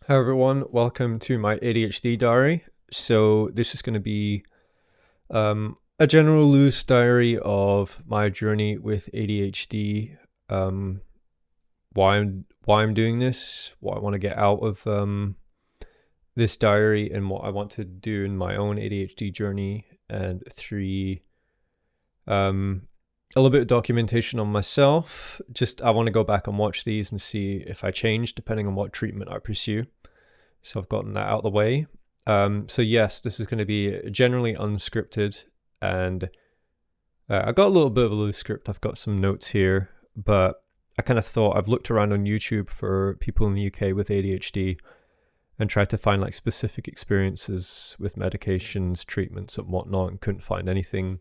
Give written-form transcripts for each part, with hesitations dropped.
Hi everyone, welcome to my ADHD diary. So this is going to be a general loose diary of my journey with ADHD, why I'm doing this, what I want to get out of this diary, and what I want to do in my own ADHD journey, and three, a little bit of documentation on myself. I want to go back and watch these and see if I change depending on what treatment I pursue. So I've gotten that out of the way. So yes, this is going to be generally unscripted, and I got a little bit of a loose script. I've got some notes here, but I kind of thought I've looked around on YouTube for people in the UK with ADHD and tried to find like specific experiences with medications, treatments, and whatnot, and couldn't find anything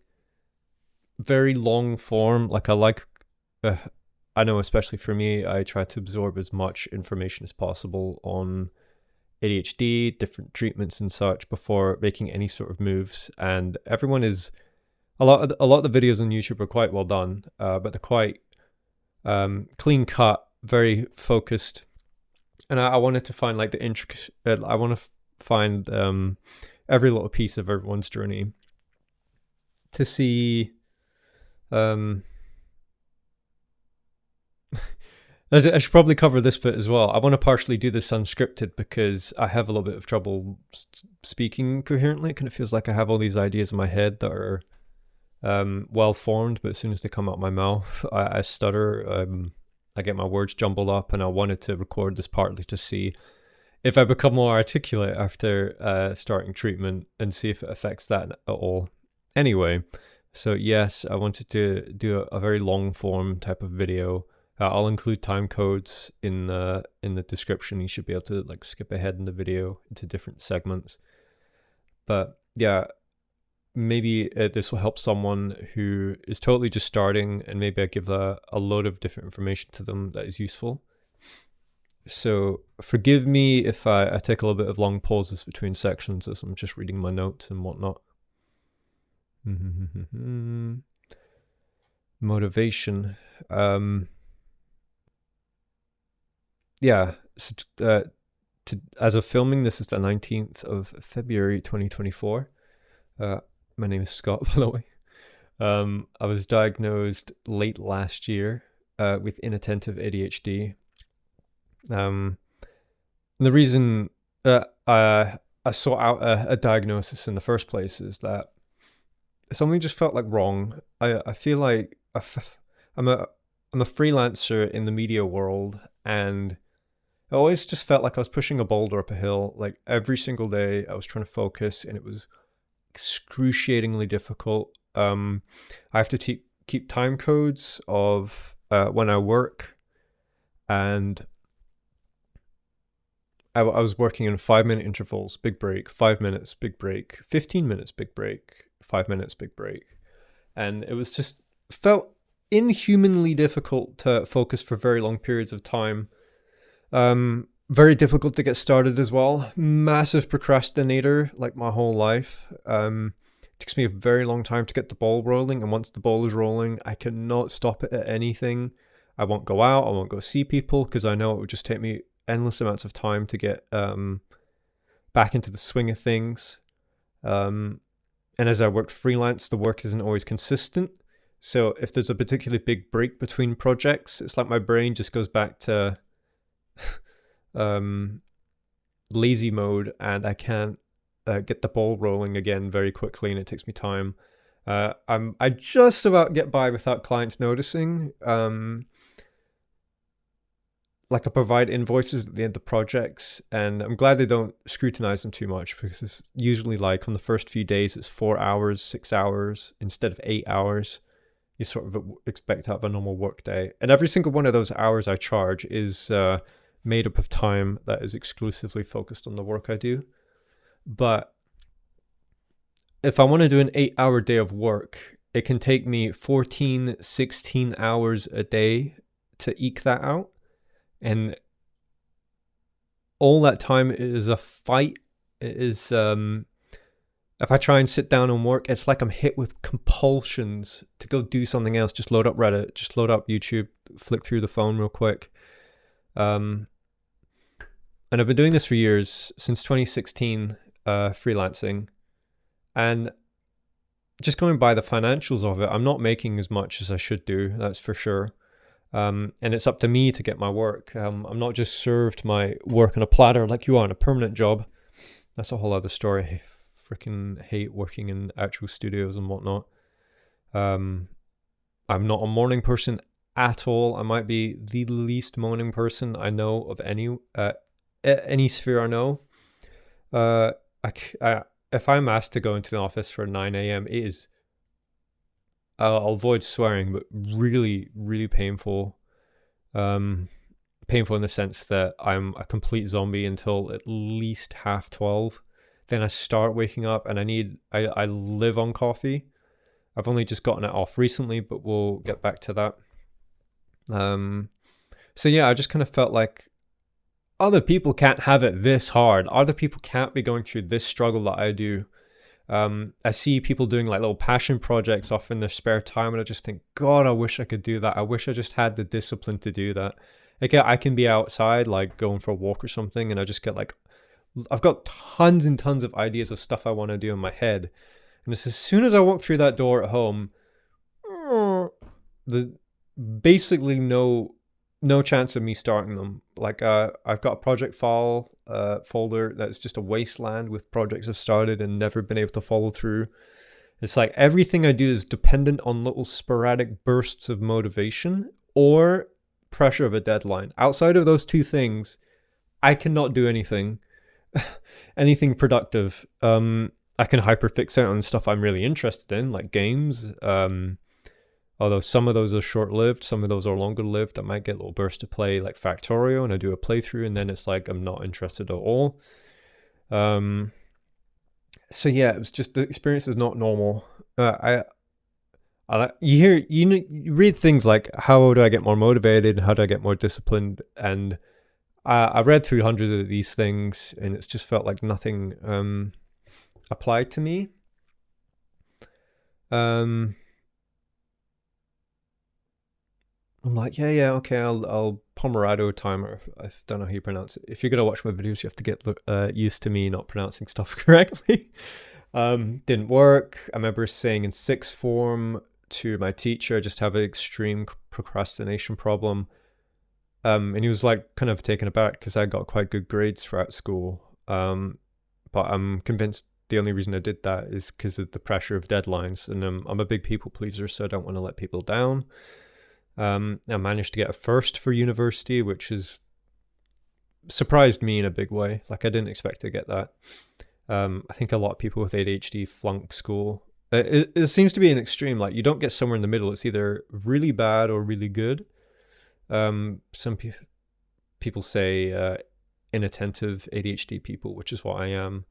very long form. I know, especially for me, I try to absorb as much information as possible on ADHD, different treatments and such before making any sort of moves. And everyone is a lot of the videos on YouTube are quite well done, but they're quite clean cut, very focused. And I wanted to find like the intricate. I want to find every little piece of everyone's journey to see. I should probably cover this bit as well. I want to partially do this unscripted because I have a little bit of trouble speaking coherently. It kind of feels like I have all these ideas in my head that are well formed, but as soon as they come out my mouth, I stutter. I get my words jumbled up, and I wanted to record this partly to see if I become more articulate after starting treatment and see if it affects that at all. Anyway, so yes, I wanted to do a very long form type of video. I'll include time codes in the description. You should be able to like skip ahead in the video into different segments. But yeah, maybe this will help someone who is totally just starting, and maybe I give a load of different information to them that is useful. So forgive me if I take a little bit of long pauses between sections as I'm just reading my notes and whatnot. Motivation. Yeah, so as of filming, this is the 19th of February 2024. My name is Scott, by the way. I was diagnosed late last year with inattentive ADHD. The reason I sought out a diagnosis in the first place is that something just felt like wrong. I feel like I'm a freelancer in the media world, and I always just felt like I was pushing a boulder up a hill. Like every single day I was trying to focus, and it was excruciatingly difficult. I have to keep time codes of when I work, and I was working in 5-minute intervals, big break, 5 minutes, big break, 15 minutes, big break, 5 minutes, big break. And it was just felt inhumanly difficult to focus for very long periods of time. Very difficult to get started as well. Massive procrastinator, like my whole life. It takes me a very long time to get the ball rolling, and once the ball is rolling, I cannot stop it at anything. I won't go out, I won't go see people, because I know it would just take me endless amounts of time to get back into the swing of things. And as I work freelance, the work isn't always consistent. So if there's a particularly big break between projects, it's like my brain just goes back to lazy mode, and I can't get the ball rolling again very quickly, and it takes me time. I just about get by without clients noticing. Like I provide invoices at the end of projects, and I'm glad they don't scrutinize them too much, because it's usually like on the first few days it's 4 hours, 6 hours instead of 8 hours. You sort of expect to have a normal work day, and every single one of those hours I charge is made up of time that is exclusively focused on the work I do. But if I want to do an 8-hour day of work, it can take me 14, 16 hours a day to eke that out. And all that time is a fight. It is, if I try and sit down and work, it's like I'm hit with compulsions to go do something else. Just load up Reddit, just load up YouTube, flick through the phone real quick. And I've been doing this for years, since 2016, freelancing. And just going by the financials of it, I'm not making as much as I should do, that's for sure. And it's up to me to get my work. I'm not just served my work on a platter like you are in a permanent job. That's a whole other story. I freaking hate working in actual studios and whatnot. I'm not a morning person at all. I might be the least morning person I know of any sphere I know. If I'm asked to go into the office for 9 a.m., it is, I'll avoid swearing, but really, really painful. Painful in the sense that I'm a complete zombie until at least 12:30. Then I start waking up, and I live on coffee. I've only just gotten it off recently, but we'll get back to that. So yeah, I just kind of felt like other people can't have it this hard. Other people can't be going through this struggle that I do. I see people doing like little passion projects off in their spare time, and I just think, God, I wish I could do that. I wish I just had the discipline to do that. Like, I can be outside, like going for a walk or something, and I just get like, I've got tons and tons of ideas of stuff I want to do in my head. And it's as soon as I walk through that door at home, there's basically no chance of me starting them. Like, I've got a project file folder that's just a wasteland with projects I've started and never been able to follow through. It's like everything I do is dependent on little sporadic bursts of motivation or pressure of a deadline. Outside of those two things, I cannot do anything productive. I can hyperfixate on stuff I'm really interested in, like games. Although some of those are short-lived, some of those are longer-lived. I might get a little burst to play like Factorio, and I do a playthrough, and then it's like I'm not interested at all. So yeah, it was just, the experience is not normal. You read things like, how do I get more motivated? How do I get more disciplined? And I read through hundreds of these things, and it's just felt like nothing applied to me. I'm like, yeah, okay, I'll Pomerado timer. I don't know how you pronounce it. If you're gonna watch my videos, you have to get used to me not pronouncing stuff correctly. Didn't work. I remember saying in sixth form to my teacher, I just have an extreme procrastination problem. And he was like kind of taken aback because I got quite good grades throughout school. But I'm convinced the only reason I did that is because of the pressure of deadlines. And I'm a big people pleaser, so I don't want to let people down. I managed to get a first for university, which has surprised me in a big way. Like, I didn't expect to get that. I think a lot of people with ADHD flunk school. It seems to be an extreme. Like, you don't get somewhere in the middle. It's either really bad or really good. Some people say inattentive ADHD people, which is what I am,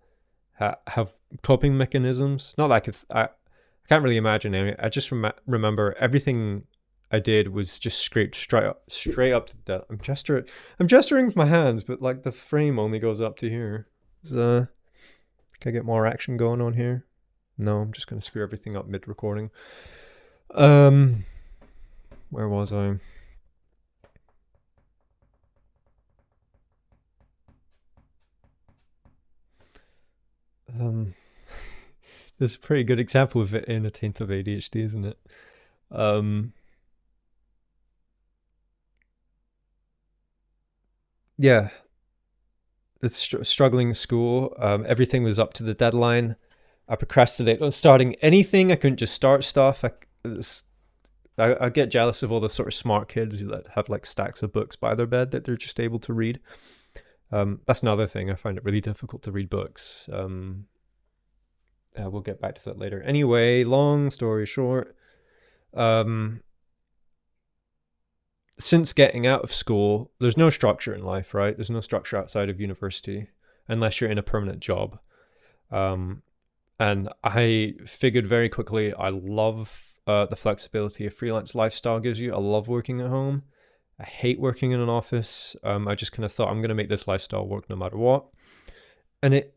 have coping mechanisms. Not like I can't really imagine any. I just remember everything I did was just scraped straight up to the death. I'm gesturing with my hands, but like the frame only goes up to here. Can I get more action going on here? No, I'm just gonna screw everything up mid-recording. Where was I? This is a pretty good example of it in attentive ADHD, isn't it? Yeah, it's struggling in school. Everything was up to the deadline. I procrastinated on starting anything. I couldn't just start stuff. I get jealous of all the sort of smart kids that have like stacks of books by their bed that they're just able to read. That's another thing. I find it really difficult to read books. We'll get back to that later. Anyway, long story short, since getting out of school, there's no structure in life, right? There's no structure outside of university unless you're in a permanent job. And I figured very quickly, I love the flexibility a freelance lifestyle gives you. I love working at home. I hate working in an office. I just kind of thought, I'm going to make this lifestyle work no matter what. And it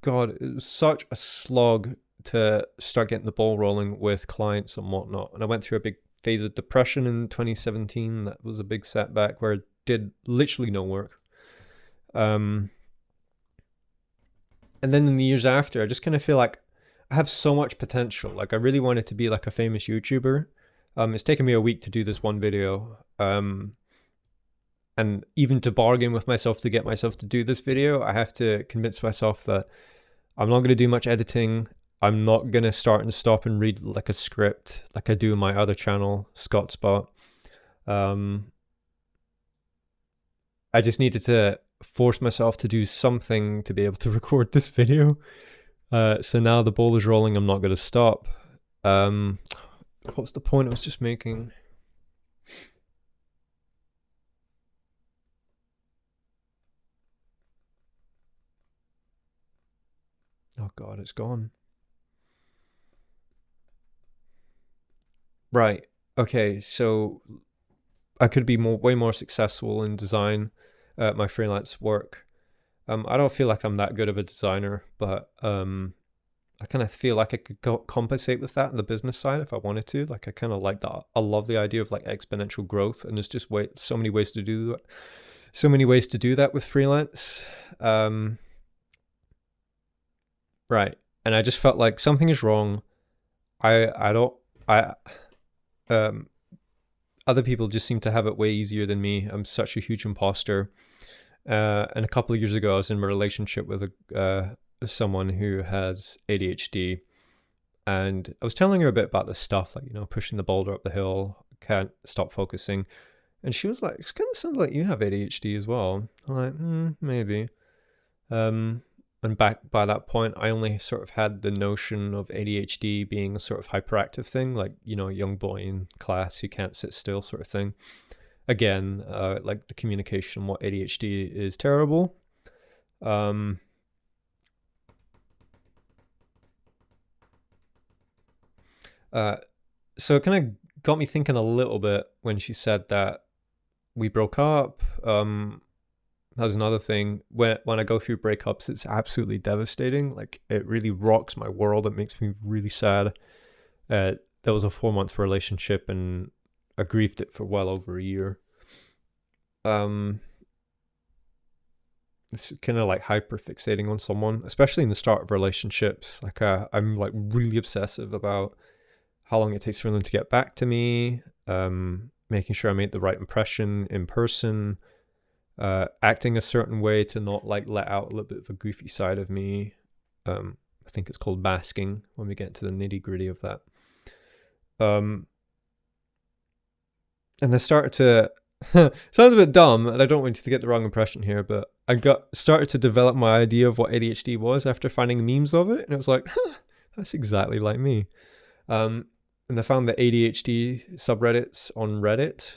was such a slog to start getting the ball rolling with clients and whatnot. And I went through a big phase of depression in 2017. That was a big setback where I did literally no work. And then in the years after, I just kind of feel like I have so much potential. Like I really wanted to be like a famous YouTuber. It's taken me a week to do this one video. And even to bargain with myself to get myself to do this video, I have to convince myself that I'm not going to do much editing. I'm not going to start and stop and read like a script like I do in my other channel, Scotty'sADHD. I just needed to force myself to do something to be able to record this video. So now the ball is rolling. I'm not going to stop. What's the point I was just making? Oh God, it's gone. Right. Okay. So I could be way more successful in design, my freelance work. I don't feel like I'm that good of a designer, but I kind of feel like I could compensate with that in the business side if I wanted to. Like I kind of like that. I love the idea of like exponential growth, and there's just so many ways to do that. So many ways to do that with freelance. Right. And I just felt like something is wrong. Other people just seem to have it way easier than me. I'm such a huge imposter. And a couple of years ago, I was in a relationship with someone who has ADHD. And I was telling her a bit about this stuff, like, pushing the boulder up the hill, can't stop focusing. And she was like, it kind of sounds like you have ADHD as well. I'm like, maybe. And back by that point, I only sort of had the notion of ADHD being a sort of hyperactive thing, like, a young boy in class who can't sit still sort of thing. Again, like the communication, what ADHD is terrible. So it kind of got me thinking a little bit when she said that we broke up. That's another thing. When I go through breakups, it's absolutely devastating. Like it really rocks my world. It makes me really sad. There was a 4-month relationship, and I grieved it for well over a year. It's kind of like hyper fixating on someone, especially in the start of relationships. Like I'm like really obsessive about how long it takes for them to get back to me. Making sure I made the right impression in person. Acting a certain way to not like let out a little bit of a goofy side of me. I think it's called masking when we get into the nitty gritty of that. And I started to sounds a bit dumb, and I don't want you to get the wrong impression here, but I started to develop my idea of what ADHD was after finding memes of it, and it was like, that's exactly like me. And I found the ADHD subreddits on Reddit,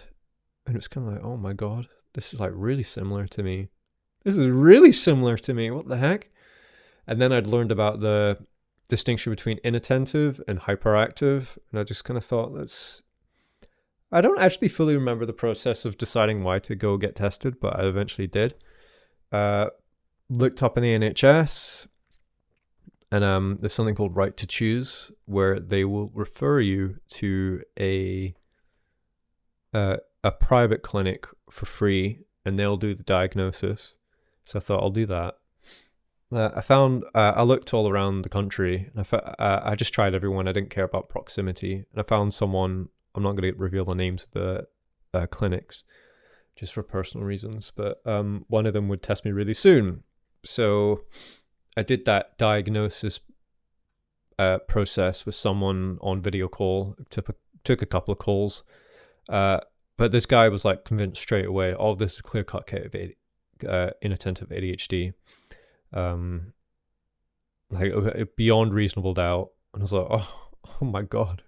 and it was kind of like, oh my God, this is like really similar to me. This is really similar to me. What the heck? And then I'd learned about the distinction between inattentive and hyperactive. And I just kind of thought, I don't actually fully remember the process of deciding why to go get tested, but I eventually did. Looked up in the NHS, and there's something called Right to Choose, where they will refer you to a private clinic for free, and they'll do the diagnosis. So I thought I'll do that. I looked all around the country, and I just tried everyone. I didn't care about proximity, and I found someone. I'm not going to reveal the names of the clinics, just for personal reasons, but one of them would test me really soon. So I did that diagnosis process with someone on video call. Took a couple of calls. But this guy was like convinced straight away, oh, this is a clear-cut case of inattentive ADHD. Like beyond reasonable doubt. And I was like, oh my God.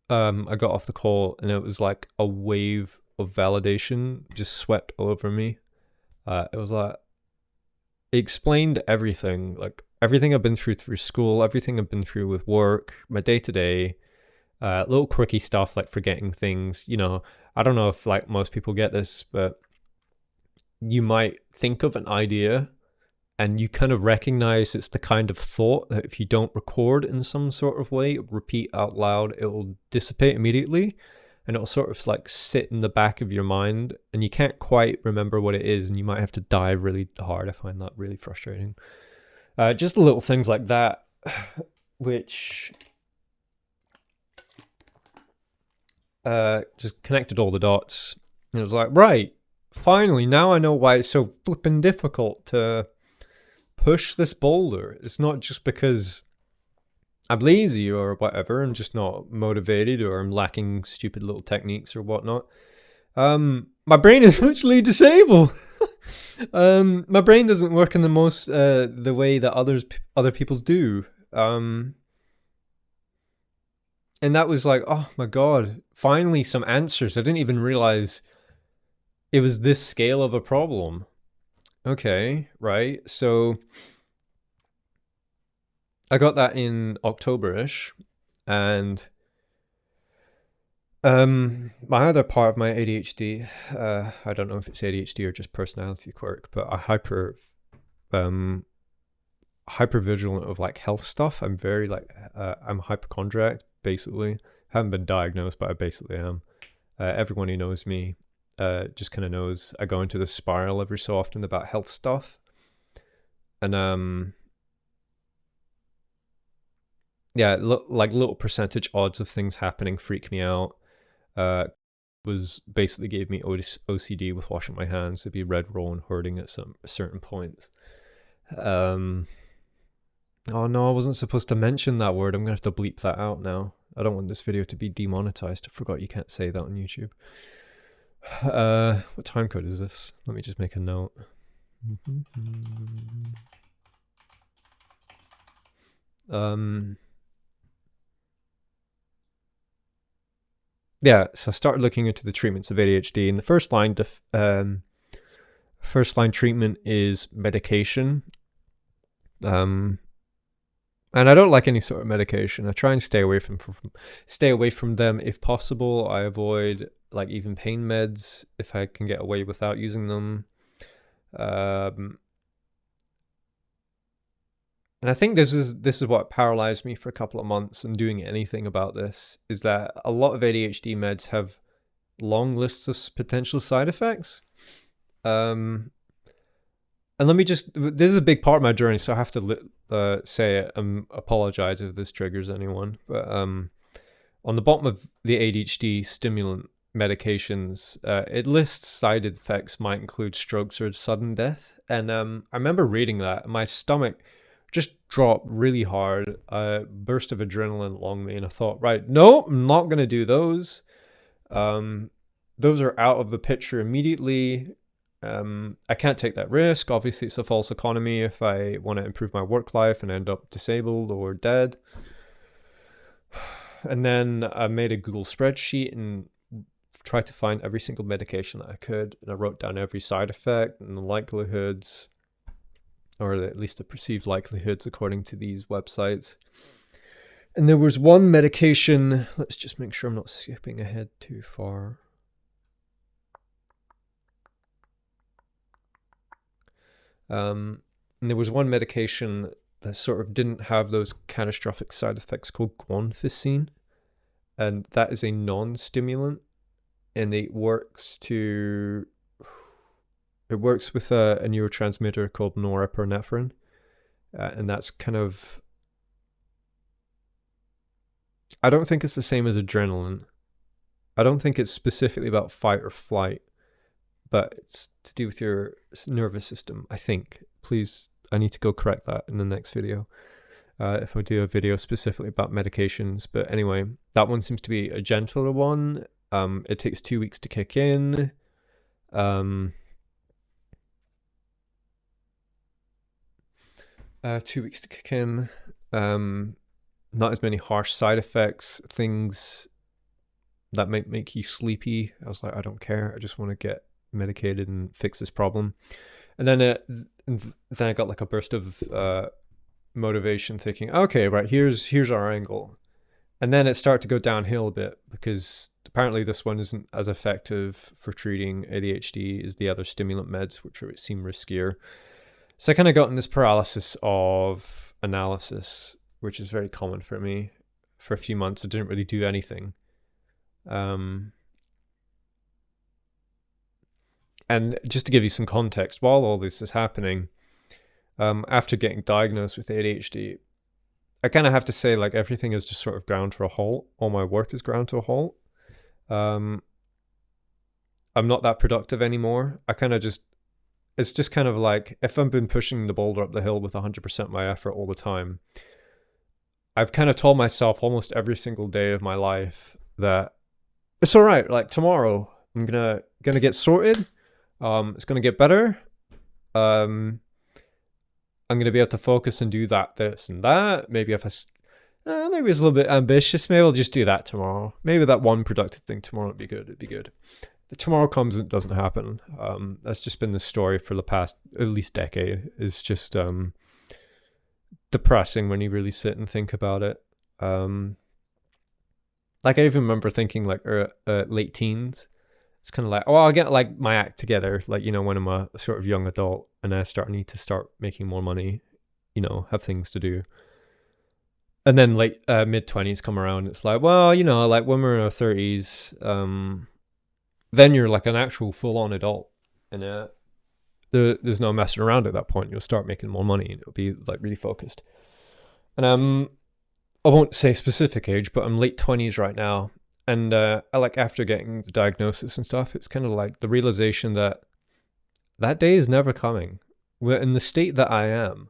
I got off the call, and it was like a wave of validation just swept over me. It was like, it explained everything, like everything I've been through school, everything I've been through with work, my day-to-day. Little quirky stuff like forgetting things. I don't know if like most people get this, but you might think of an idea and you kind of recognize it's the kind of thought that if you don't record in some sort of way, repeat out loud, it will dissipate immediately. and it'll sort of like sit in the back of your mind and you can't quite remember what it is, and you might have to dive really hard. I find that really frustrating. Just little things like that, which just connected all the dots. And it was like, right, finally, now I know why it's so flippin' difficult to push this boulder. It's not just because I'm lazy or whatever, I'm just not motivated, or I'm lacking stupid little techniques or whatnot. My brain is literally disabled. My brain doesn't work in the way that other people's do. And that was like, oh my God, finally some answers. I didn't even realize it was this scale of a problem. Okay, right. So I got that in October-ish, and my other part of my ADHD, I don't know if it's ADHD or just personality quirk, but I hyper vigilant of like health stuff. I'm very like I'm hypochondriac basically. Haven't been diagnosed, but I basically am. Everyone who knows me just kind of knows I go into this spiral every so often about health stuff, and yeah, like little percentage odds of things happening freak me out. Was basically gave me OCD with washing my hands. It'd be red, raw, and hurting at some certain points. Oh no, I wasn't supposed to mention that word. I'm gonna have to bleep that out now. I don't want this video to be demonetized. I forgot you can't say that on YouTube. What time code is this? Let me just make a note. Yeah, so I started looking into the treatments of ADHD, and the first line treatment is medication. And I don't like any sort of medication. I try and stay away from them if possible. I avoid like even pain meds if I can get away without using them. And I think this is what paralyzed me for a couple of months, and doing anything about this is that a lot of ADHD meds have long lists of potential side effects. And let me this is a big part of my journey, so I have to say it and apologize if this triggers anyone. But on the bottom of the ADHD stimulant medications, it lists side effects might include strokes or sudden death. And I remember reading that, and my stomach just dropped really hard. A burst of adrenaline along me, and I thought, right, no, I'm not going to do those. Those are out of the picture immediately. I can't take that risk. Obviously, it's a false economy if I want to improve my work life and end up disabled or dead. And then I made a Google spreadsheet and tried to find every single medication that I could. And I wrote down every side effect and the likelihoods, or at least the perceived likelihoods according to these websites. And there was one medication, let's just make sure I'm not skipping ahead too far. And there was one medication that sort of didn't have those catastrophic side effects called guanfacine. And that is a non-stimulant, and it works with a neurotransmitter called norepinephrine, and that's kind of, I don't think it's the same as adrenaline. I don't think it's specifically about fight or flight, but it's to do with your nervous system, I think. Please, I need to go correct that in the next video, if I do a video specifically about medications. But anyway, that one seems to be a gentler one. It takes 2 weeks to kick in. 2 weeks to kick in. Not as many harsh side effects, things that might make you sleepy. I was like, I don't care. I just want to get medicated and fix this problem. And then I got like a burst of motivation, thinking, okay, right, here's our angle. And then it started to go downhill a bit, because apparently this one isn't as effective for treating ADHD as the other stimulant meds, which seem riskier. So I kind of got in this paralysis of analysis, which is very common for me. For a few months, I didn't really do anything. And just to give you some context, while all this is happening, after getting diagnosed with ADHD, I kind of have to say, like, everything is just sort of ground to a halt. All my work is ground to a halt. I'm not that productive anymore. It's just kind of like, if I've been pushing the boulder up the hill with 100% of my effort all the time, I've kind of told myself almost every single day of my life that it's all right. Like, tomorrow I'm gonna get sorted. It's gonna get better. I'm gonna be able to focus and do that, this, and that. Maybe maybe it's a little bit ambitious. Maybe I'll just do that tomorrow. Maybe that one productive thing tomorrow would be good. It'd be good. But tomorrow comes and it doesn't happen. That's just been the story for the past at least decade. It's just depressing when you really sit and think about it. Like, I even remember thinking, like, late teens. It's kind of like, oh, I'll get like my act together, like, you know, when I'm a sort of young adult and I need to start making more money, you know, have things to do. And then like mid-20s come around, it's like, well, you know, like when we're in our 30s, then you're like an actual full-on adult, and there's no messing around at that point. You'll start making more money and it'll be like really focused. And I won't say specific age, but I'm late 20s right now. And I like, after getting the diagnosis and stuff, it's kind of like the realization that that day is never coming. We're in the state that I am.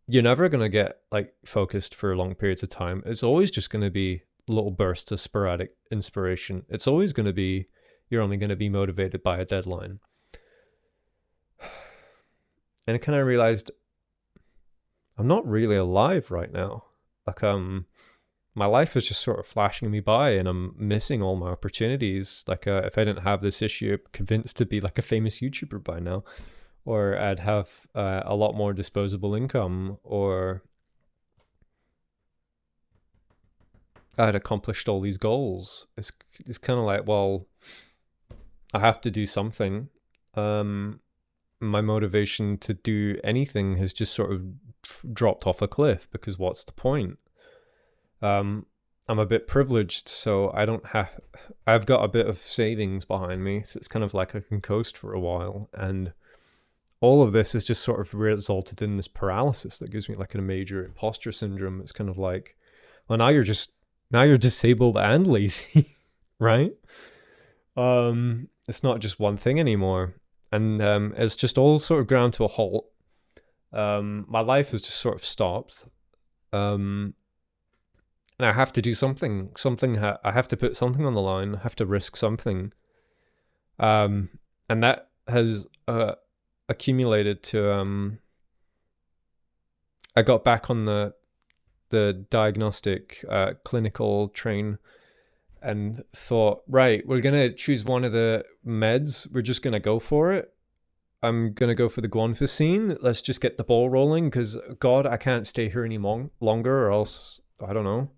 You're never going to get like focused for long periods of time. It's always just going to be little bursts of sporadic inspiration. It's always going to be, you're only going to be motivated by a deadline. And I kind of realized I'm not really alive right now. Like, my life is just sort of flashing me by and I'm missing all my opportunities. Like, if I didn't have this issue, I'm convinced to be like a famous YouTuber by now, or I'd have a lot more disposable income, or I'd accomplished all these goals. It's kind of like, well, I have to do something. My motivation to do anything has just sort of dropped off a cliff, because what's the point? I'm a bit privileged, so I've got a bit of savings behind me, so it's kind of like I can coast for a while, and all of this has just sort of resulted in this paralysis that gives me like a major imposter syndrome. It's kind of like, well, now you're disabled and lazy, right? It's not just one thing anymore, and it's just all sort of ground to a halt. My life has just sort of stopped. And I have to do something. I have to put something on the line. I have to risk something. And that has accumulated to. I got back on the diagnostic clinical train and thought, right, we're gonna choose one of the meds. We're just gonna go for it. I'm gonna go for the guanfacine. Let's just get the ball rolling, because God, I can't stay here any longer, or else, I don't know,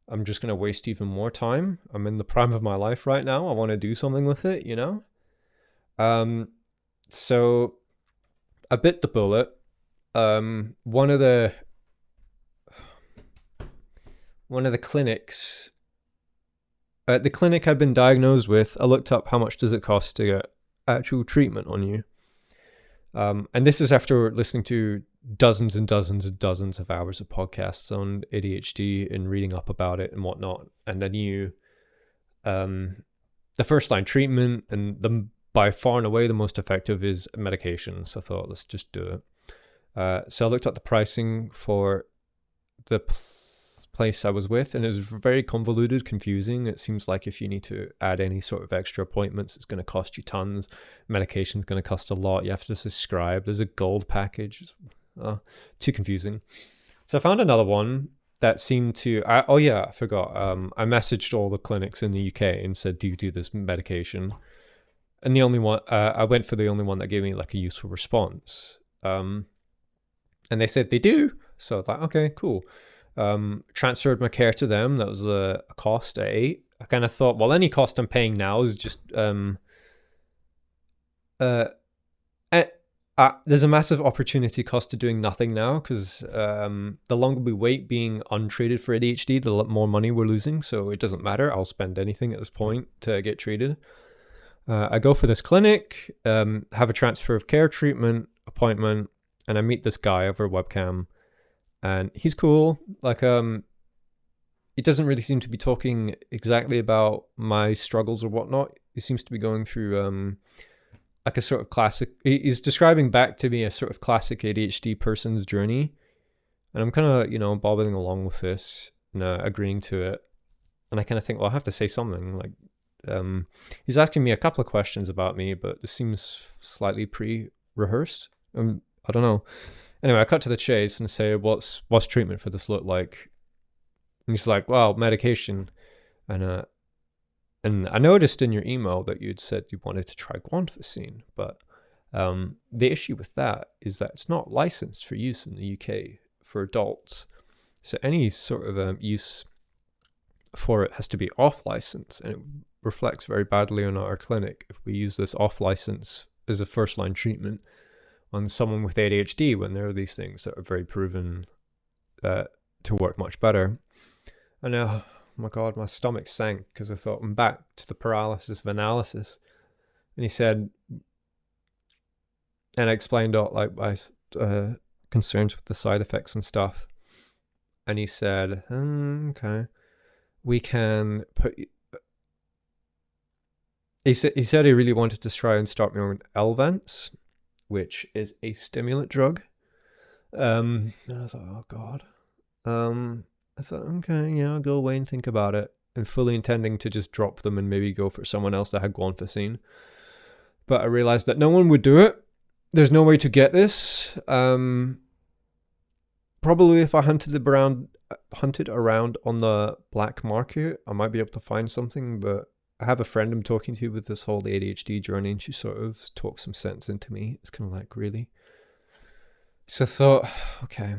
I'm just going to waste even more time. I'm in the prime of my life right now. I want to do something with it, you know? So I bit the bullet. One of the clinics, the clinic I've been diagnosed with, I looked up how much does it cost to get actual treatment on you. And this is after listening to dozens and dozens and dozens of hours of podcasts on ADHD and reading up about it and whatnot. And I knew the first line treatment, and by far and away the most effective, is medication. So I thought, let's just do it. So I looked at the pricing for the place I was with, and it was very convoluted, confusing. It seems like if you need to add any sort of extra appointments, it's going to cost you tons. Medication is going to cost a lot. You have to subscribe. There's a gold package. It's, too confusing. So I found another one that seemed to, I forgot. I messaged all the clinics in the UK and said, do you do this medication? And the only one, I went for the only one that gave me like a useful response. And they said they do. So I thought, okay, cool. Transferred my care to them. That was a cost at $8. I kind of thought, well, any cost I'm paying now is just there's a massive opportunity cost to doing nothing now, because the longer we wait being untreated for ADHD, the more money we're losing. So it doesn't matter. I'll spend anything at this point to get treated. I go for this clinic, have a transfer of care treatment appointment, and I meet this guy over webcam, and he's cool. Like, he doesn't really seem to be talking exactly about my struggles or whatnot. He seems to be going through like a sort of classic, he's describing back to me a sort of classic ADHD person's journey. And I'm kind of, bobbing along with this and agreeing to it. And I kind of think, well, I have to say something. Like, he's asking me a couple of questions about me, but this seems slightly pre-rehearsed. I don't know. Anyway, I cut to the chase and say, what's treatment for this look like? And he's like, well, medication. And I noticed in your email that you'd said you wanted to try guanfacine, but the issue with that is that it's not licensed for use in the UK for adults. So any sort of use for it has to be off license, and it reflects very badly on our clinic if we use this off license as a first line treatment on someone with ADHD when there are these things that are very proven to work much better. And now, oh my God, my stomach sank because I thought, I'm back to the paralysis of analysis. And he said, and I explained all like my concerns with the side effects and stuff. And he said, okay, we can put. He said he really wanted to try and start me on Elvanse, which is a stimulant drug. And I was like, oh God. I thought, okay, yeah, I'll go away and think about it, and fully intending to just drop them and maybe go for someone else that had guanfacine. But I realized that no one would do it. There's no way to get this. Probably if I hunted around on the black market, I might be able to find something, but I have a friend I'm talking to with this whole ADHD journey, and she sort of talks some sense into me. It's kind of like, really? So I thought, okay.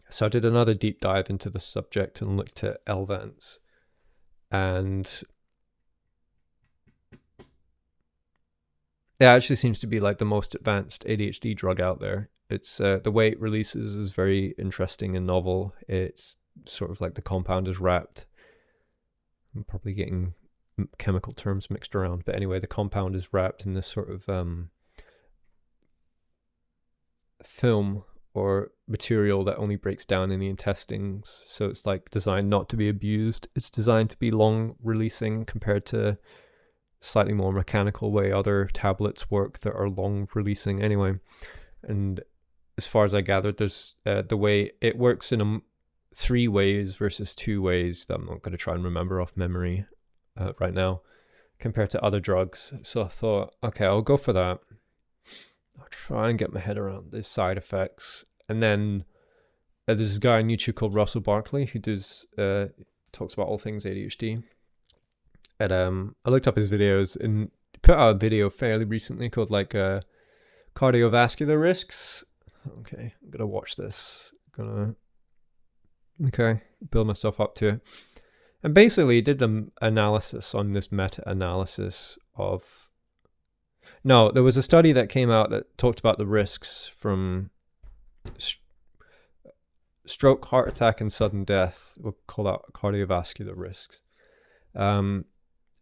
So I did another deep dive into the subject and looked at Elvanse, and it actually seems to be like the most advanced ADHD drug out there. It's the way it releases is very interesting and novel. It's sort of like the compound is wrapped. I'm probably getting chemical terms mixed around, but anyway, the compound is wrapped in this sort of film or material that only breaks down in the intestines. So it's like designed not to be abused. It's designed to be long releasing compared to slightly more mechanical way other tablets work that are long releasing anyway. And as far as I gathered, there's the way it works in 3 ways versus 2 ways that I'm not going to try and remember off memory right now compared to other drugs. So I thought, okay, I'll go for that. I'll try and get my head around the side effects. And then there's this guy on YouTube called Russell Barkley who does talks about all things ADHD. And I looked up his videos, and he put out a video fairly recently called like cardiovascular risks. Okay, I'm gonna watch this. Okay, build myself up to it. And basically he did the analysis on this meta-analysis of. No, there was a study that came out that talked about the risks from stroke, heart attack, and sudden death. We'll call that cardiovascular risks. And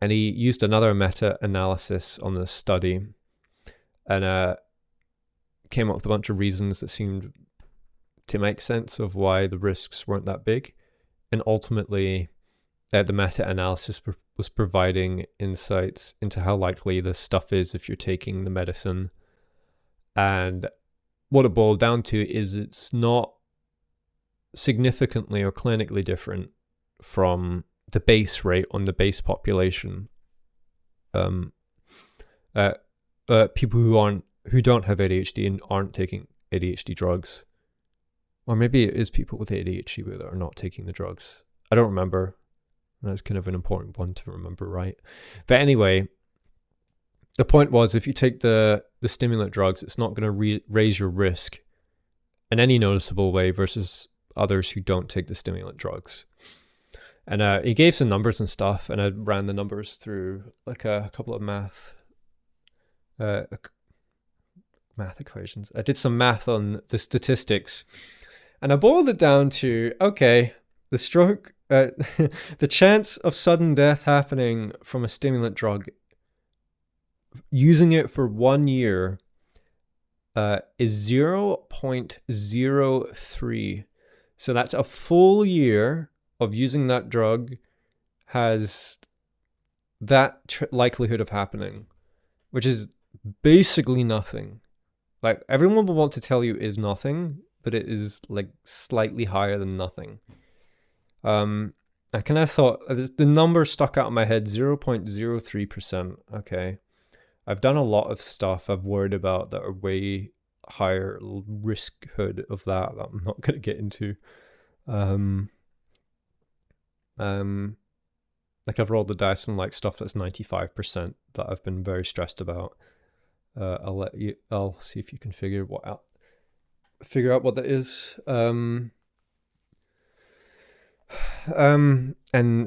he used another meta-analysis on this study and came up with a bunch of reasons that seemed to make sense of why the risks weren't that big. And ultimately, the meta-analysis was providing insights into how likely this stuff is if you're taking the medicine. And what it boiled down to is it's not significantly or clinically different from the base rate on the base population. People who don't have ADHD and aren't taking ADHD drugs. Or maybe it is people with ADHD that are not taking the drugs. I don't remember. That's kind of an important one to remember, right? But anyway, the point was if you take the stimulant drugs, it's not going to raise your risk in any noticeable way versus others who don't take the stimulant drugs. And he gave some numbers and stuff, and I ran the numbers through like a couple of math equations. I did some math on the statistics, and I boiled it down to, okay, the stroke, the chance of sudden death happening from a stimulant drug using it for 1 year is 0.03. So that's a full year of using that drug has that likelihood of happening, which is basically nothing. Like, everyone will want to tell you is nothing, but it is like slightly higher than nothing. I kind of thought the number stuck out in my head, 0.03%. Okay. I've done a lot of stuff I've worried about that are way higher riskhood of that I'm not going to get into. Like, I've rolled the dice and like stuff that's 95% that I've been very stressed about. I'll see if you can figure out what that is. And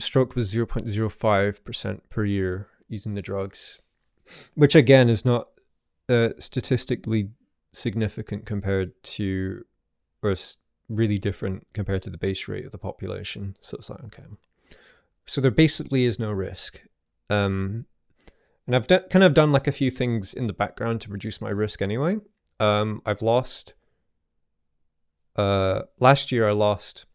stroke was 0.05% per year using the drugs, which again is not statistically significant compared to, or really different compared to the base rate of the population. So it's like, okay. So there basically is no risk. And I've kind of done like a few things in the background to reduce my risk anyway. I've lost, last year I lost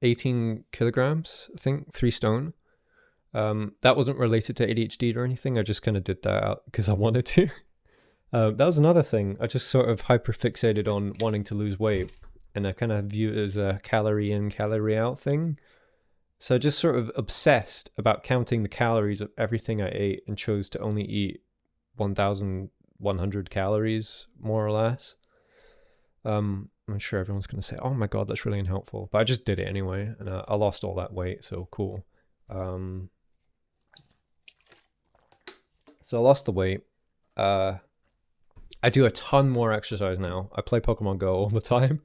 18 kilograms, I think, 3 stone. That wasn't related to ADHD or anything. I just kind of did that out because I wanted to. That was another thing. I just sort of hyperfixated on wanting to lose weight, and I kind of view it as a calorie in, calorie out thing. So I just sort of obsessed about counting the calories of everything I ate and chose to only eat 1,100 calories, more or less. I'm sure everyone's going to say, oh my God, that's really unhelpful. But I just did it anyway, and I lost all that weight, so cool. So I lost the weight. I do a ton more exercise now. I play Pokemon Go all the time.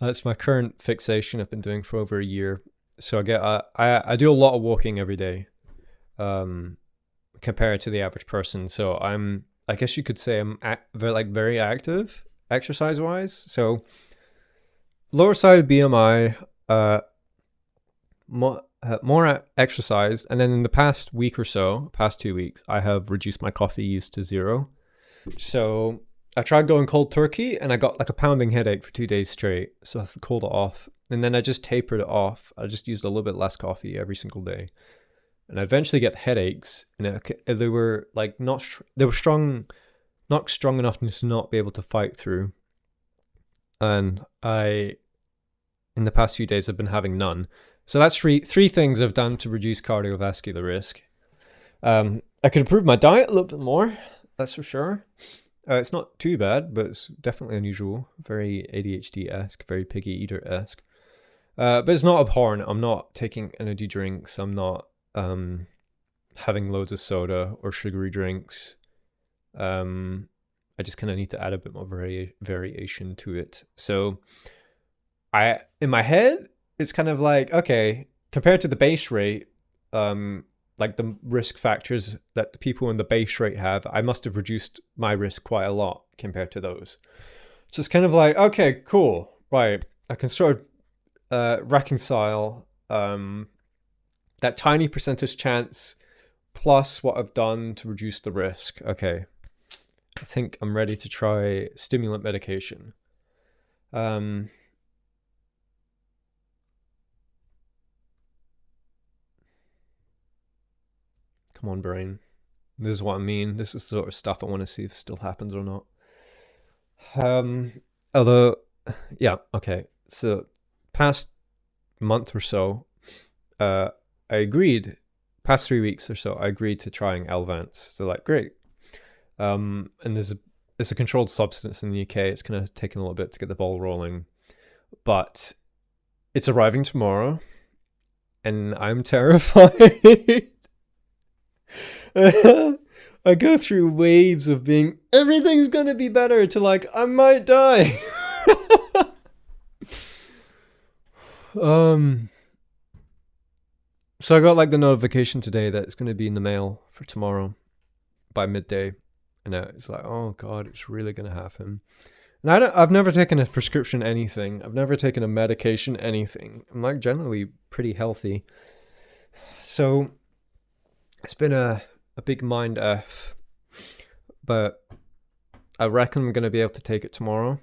That's my current fixation I've been doing for over a year. So I do a lot of walking every day, compared to the average person. So I guess you could say I'm very active exercise wise. So lower side BMI, more exercise, and then in the past week or so, past 2 weeks, I have reduced my coffee use to 0. So I tried going cold turkey, and I got like a pounding headache for 2 days straight. So I cooled it off, and then I just tapered it off. I just used a little bit less coffee every single day, and I eventually get headaches, and they were like not strong enough to not be able to fight through. And in the past few days, I've been having none. So that's three things I've done to reduce cardiovascular risk. I could improve my diet a little bit more, that's for sure. It's not too bad, but it's definitely unusual. Very ADHD-esque, very piggy eater-esque. But it's not abhorrent. I'm not taking energy drinks. I'm not having loads of soda or sugary drinks. I just kind of need to add a bit more variation to it. So in my head, it's kind of like, okay, compared to the base rate, like the risk factors that the people in the base rate have, I must have reduced my risk quite a lot compared to those. So it's kind of like, okay, cool, right. I can sort of reconcile that tiny percentage chance plus what I've done to reduce the risk. Okay, I think I'm ready to try stimulant medication. Come on, brain. This is what I mean. This is the sort of stuff I want to see if it still happens or not. Although, yeah, okay. So past month or so, I agreed, past 3 weeks or so, I agreed to trying Elvanse. So like, great. And it's a controlled substance in the UK. It's kind of taken a little bit to get the ball rolling, but it's arriving tomorrow, and I'm terrified. I go through waves of being, everything's gonna be better, to like, I might die. So I got like the notification today that it's gonna be in the mail for tomorrow by midday, and it's like, oh God, it's really gonna happen. And I've never taken a prescription anything. I've never taken a medication anything. I'm like generally pretty healthy. So it's been a a big mind F, but I reckon I'm going to be able to take it tomorrow.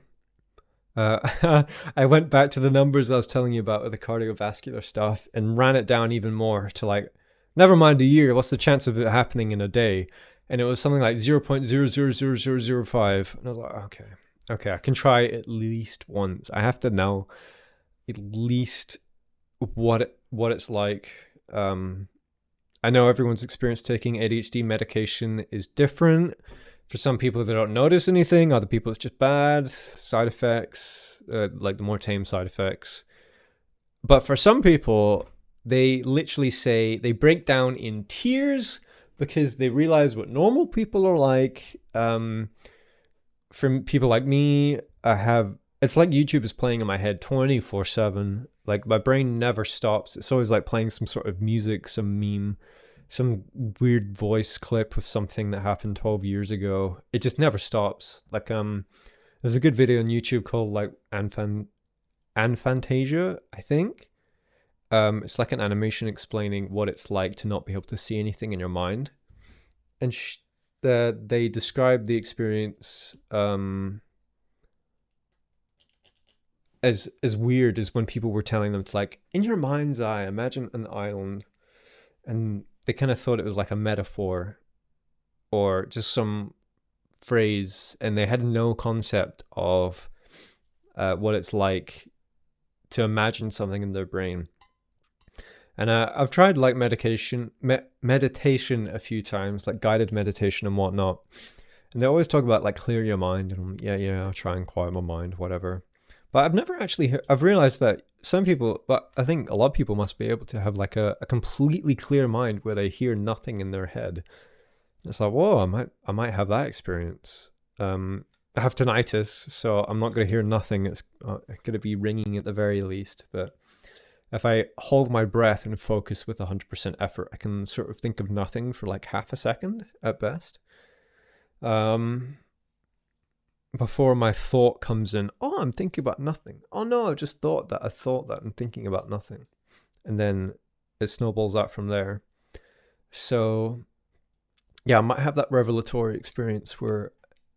I went back to the numbers I was telling you about with the cardiovascular stuff and ran it down even more to like, never mind a year, what's the chance of it happening in a day? And it was something like 0.000005. And I was like, okay, I can try at least once. I have to know at least what it's like. I know everyone's experience taking ADHD medication is different. For some people, they don't notice anything. Other people, it's just bad side effects, like the more tame side effects. But for some people, they literally say they break down in tears because they realize what normal people are like. For people like me, it's like YouTube is playing in my head 24/7. Like my brain never stops. It's always like playing some sort of music, some meme, some weird voice clip of something that happened 12 years ago. It just never stops. Like there's a good video on YouTube called like Aphantasia, I think. It's like an animation explaining what it's like to not be able to see anything in your mind. And they describe the experience as weird as when people were telling them to like, in your mind's eye, imagine an island. And they kind of thought it was like a metaphor or just some phrase, and they had no concept of what it's like to imagine something in their brain. And I've tried like meditation a few times, like guided meditation and whatnot. And they always talk about like clear your mind, and I'm like, yeah, I'll try and quiet my mind, whatever. But I've never actually, I've realized that some people, but I think a lot of people must be able to have like a completely clear mind where they hear nothing in their head. And it's like, whoa, I might have that experience. I have tinnitus, so I'm not going to hear nothing. It's going to be ringing at the very least. But if I hold my breath and focus with 100% effort, I can sort of think of nothing for like half a second at best. Before my thought comes in, oh, I'm thinking about nothing. Oh no, I just thought that. I thought that I'm thinking about nothing. And then it snowballs out from there. So yeah, I might have that revelatory experience where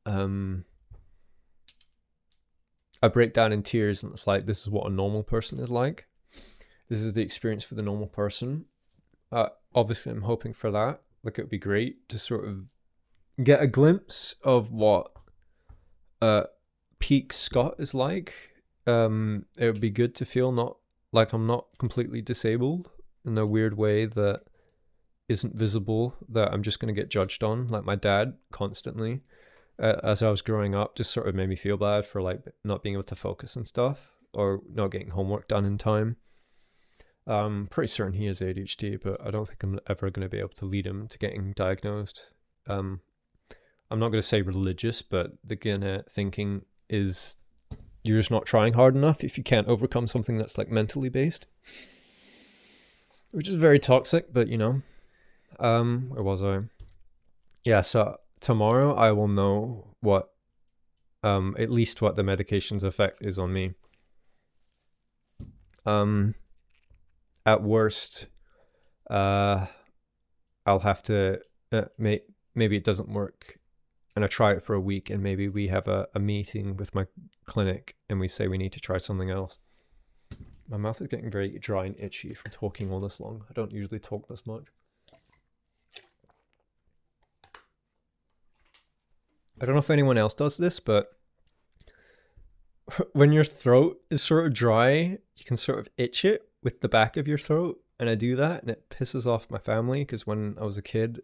I break down in tears and it's like, this is what a normal person is like. This is the experience for the normal person. Obviously, I'm hoping for that. Like, it would be great to sort of get a glimpse of what peak Scott is like. It would be good to feel not like I'm not completely disabled in a weird way that isn't visible, that I'm just going to get judged on, like my dad constantly. As I was growing up, just sort of made me feel bad for like not being able to focus and stuff, or not getting homework done in time. Pretty certain he has ADHD, but I don't think I'm ever going to be able to lead him to getting diagnosed. I'm not going to say religious, but the kind of thinking is you're just not trying hard enough if you can't overcome something that's like mentally based, which is very toxic. But you know, where was I? Yeah, so tomorrow I will know what, at least what the medication's effect is on me. At worst, I'll have to, maybe it doesn't work and I try it for a week and maybe we have a meeting with my clinic and we say we need to try something else. My mouth is getting very dry and itchy from talking all this long. I don't usually talk this much. I don't know if anyone else does this, but when your throat is sort of dry, you can sort of itch it with the back of your throat. And I do that and it pisses off my family because when I was a kid,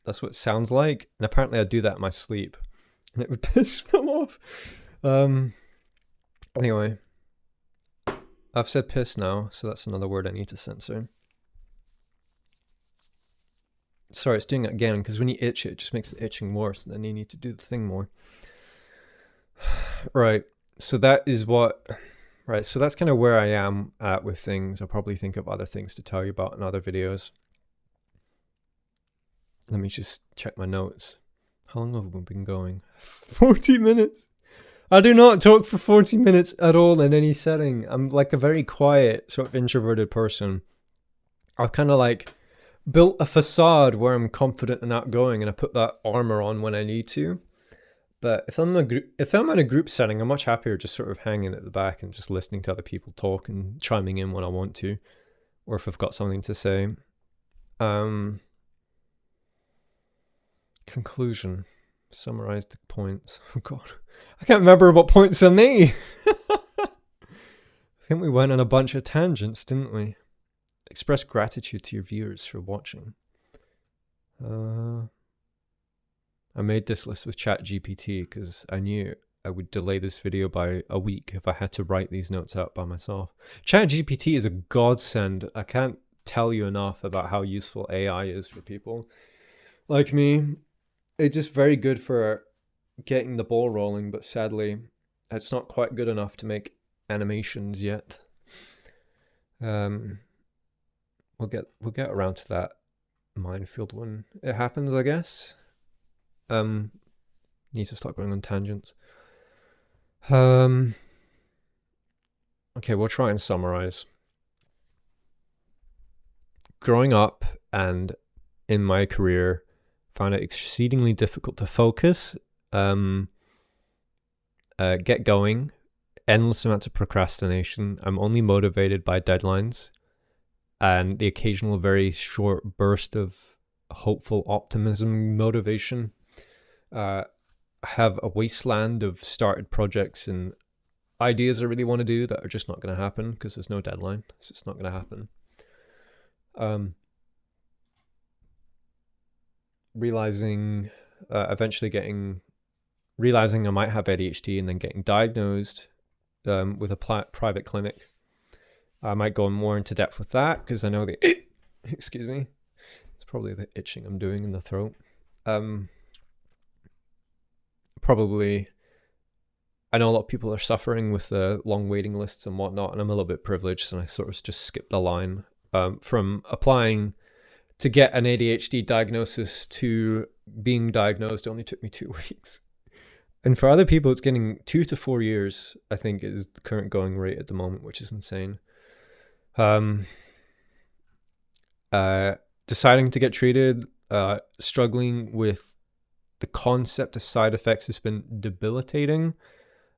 that's what it sounds like. And apparently I do that in my sleep and it would piss them off. Anyway, I've said piss now, so that's another word I need to censor. Sorry, it's doing it again because when you itch it, it just makes the itching worse and then you need to do the thing more. Right, so that is what... Right, so that's kind of where I am at with things. I'll probably think of other things to tell you about in other videos. Let me just check my notes. How long have we been going? 40 minutes! I do not talk for 40 minutes at all in any setting. I'm like a very quiet, sort of introverted person. I've kind of like built a facade where I'm confident and outgoing, and I put that armor on when I need to. But if I'm in a group setting, I'm much happier just sort of hanging at the back and just listening to other people talk and chiming in when I want to, or if I've got something to say. Conclusion. Summarize the points. Oh God, I can't remember what points I made. I think we went on a bunch of tangents, didn't we? Express gratitude to your viewers for watching. I made this list with ChatGPT because I knew I would delay this video by a week if I had to write these notes out by myself. ChatGPT is a godsend. I can't tell you enough about how useful AI is for people like me. It's just very good for getting the ball rolling, but sadly, it's not quite good enough to make animations yet. We'll get around to that minefield when it happens, I guess. Need to start going on tangents. Okay, we'll try and summarize. Growing up and in my career, found it exceedingly difficult to focus, get going, endless amounts of procrastination. I'm only motivated by deadlines and the occasional very short burst of hopeful optimism motivation. I have a wasteland of started projects and ideas I really want to do that are just not going to happen because there's no deadline. It's just not going to happen. Realizing I might have ADHD and then getting diagnosed with a private clinic. I might go more into depth with that because I know excuse me, it's probably the itching I'm doing in the throat. Probably, I know a lot of people are suffering with the long waiting lists and whatnot, and I'm a little bit privileged, and I sort of just skipped the line from applying to get an ADHD diagnosis to being diagnosed. Only took me 2 weeks. And for other people, it's getting 2 to 4 years, I think, is the current going rate at the moment, which is insane. Deciding to get treated, struggling with the concept of side effects has been debilitating.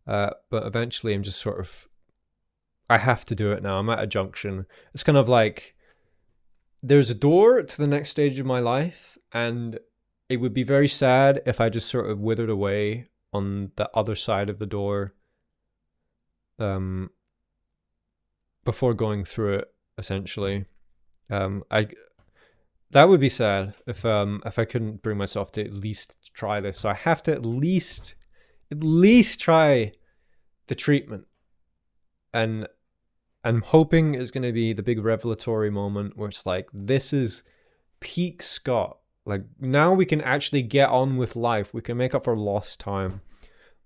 But eventually I'm just sort of, I have to do it now. I'm at a junction. It's kind of like, there's a door to the next stage of my life, and it would be very sad if I just sort of withered away on the other side of the door before going through it, essentially. That would be sad if I couldn't bring myself to at least try this. So I have to at least try the treatment. And I'm hoping it's going to be the big revelatory moment where it's like, this is peak Scott. Like, now we can actually get on with life. We can make up for lost time.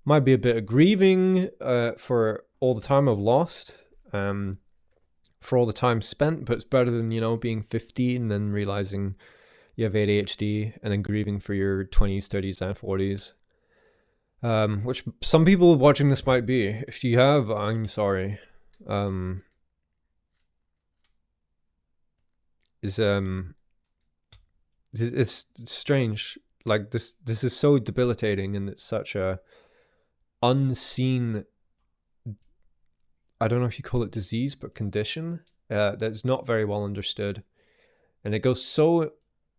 Might be a bit of grieving for all the time I've lost, for all the time spent, but it's better than, being 50 and then realizing you have ADHD and then grieving for your 20s, 30s, and 40s. Which some people watching this might be. If you have, I'm sorry. It's strange. Like, this is so debilitating, and it's such a unseen, I don't know if you call it disease, but condition that's not very well understood, and it goes so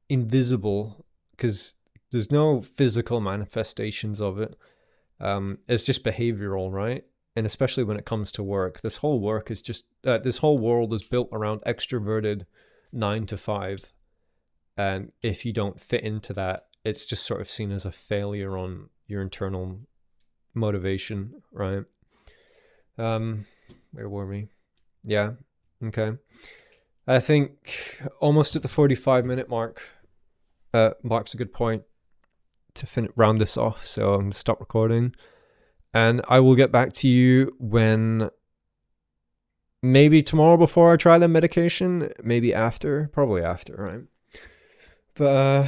invisible because there's no physical manifestations of it. It's just behavioral, right? And especially when it comes to work, this whole world is built around extroverted 9 to 5. And if you don't fit into that, it's just sort of seen as a failure on your internal motivation, right? Where were we? Yeah. Okay. I think almost at the 45-minute mark marks a good point to round this off. So I'm going to stop recording. And I will get back to you when, maybe tomorrow before I try the medication, maybe after, probably after, right? But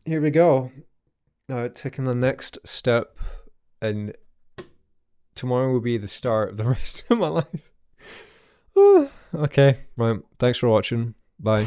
here we go. Taking the next step, and tomorrow will be the start of the rest of my life. Okay, right. Thanks for watching. Bye.